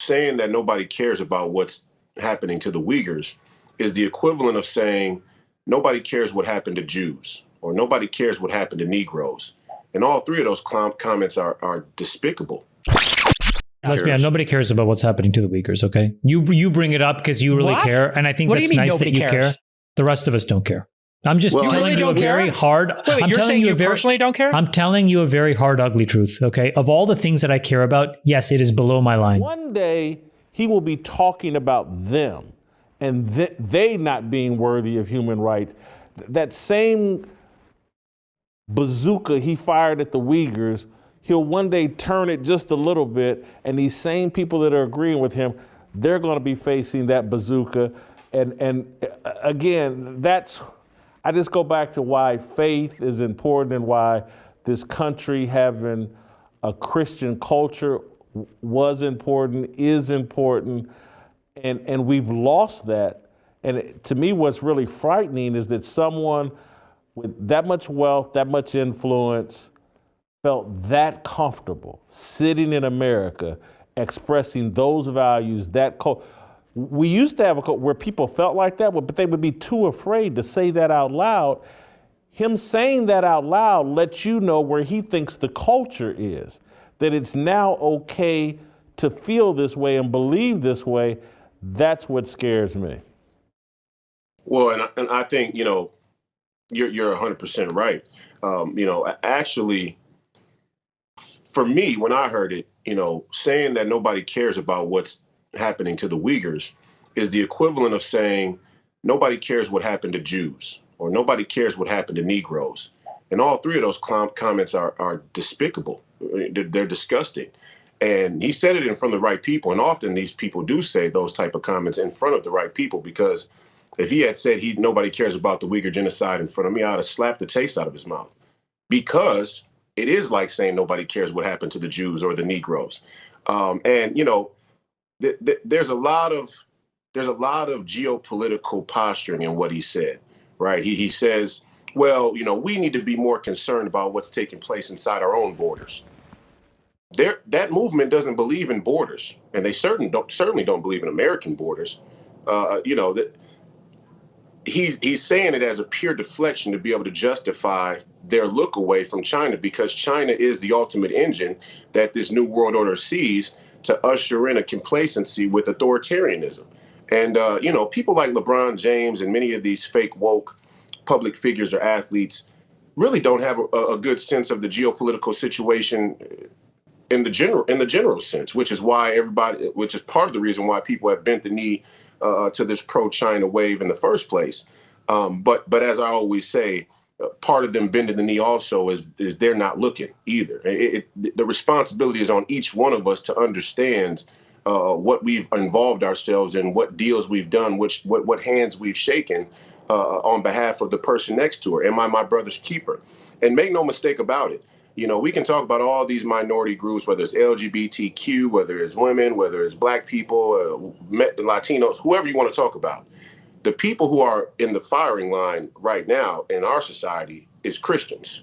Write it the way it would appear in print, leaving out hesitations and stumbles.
saying that nobody cares about what's happening to the Uyghurs is the equivalent of saying nobody cares what happened to Jews or nobody cares what happened to Negroes. And all three of those comments are despicable. Let's be honest, nobody cares about what's happening to the Uyghurs, okay? You bring it up because you really care, and I think that's nice that you care. The rest of us don't care. I'm just telling you a very hard... Wait, you're saying you personally don't care? I'm telling you a very hard, ugly truth, okay? Of all the things that I care about, yes, it is below my line. One day, he will be talking about them and they not being worthy of human rights. That same bazooka he fired at the Uyghurs, he'll one day turn it just a little bit, and these same people that are agreeing with him, they're going to be facing that bazooka. And again, I just go back to why faith is important and why this country having a Christian culture was important, is important, and we've lost that. And to me, what's really frightening is that someone with that much wealth, that much influence, felt that comfortable sitting in America, expressing those values, we used to have a where people felt like that, but they would be too afraid to say that out loud. Him saying that out loud lets you know where he thinks the culture is, that it's now okay to feel this way and believe this way. That's what scares me. Well, and I think, you're 100% right. Actually, for me, when I heard it, saying that nobody cares about what's happening to the Uyghurs is the equivalent of saying nobody cares what happened to Jews or nobody cares what happened to Negroes. And all three of those comments are despicable. They're disgusting. And he said it in front of the right people. And often these people do say those type of comments in front of the right people, because if he had said nobody cares about the Uyghur genocide in front of me, I'd have slapped the taste out of his mouth, because it is like saying nobody cares what happened to the Jews or the Negroes. There's a lot of geopolitical posturing in what he said, right? He says, well, we need to be more concerned about what's taking place inside our own borders. That movement doesn't believe in borders, and they certainly don't believe in American borders. That he's saying it as a pure deflection to be able to justify their look away from China, because China is the ultimate engine that this new world order sees to usher in a complacency with authoritarianism. And, people like LeBron James and many of these fake woke public figures or athletes really don't have a good sense of the geopolitical situation in the general sense, which is part of the reason why people have bent the knee to this pro-China wave in the first place. But as I always say, part of them bending the knee also is they're not looking either. The responsibility is on each one of us to understand what we've involved ourselves in, what deals we've done, what hands we've shaken on behalf of the person next to her. Am I my brother's keeper? And make no mistake about it. We can talk about all these minority groups, whether it's LGBTQ, whether it's women, whether it's Black people, Latinos, whoever you want to talk about. The people who are in the firing line right now in our society is Christians.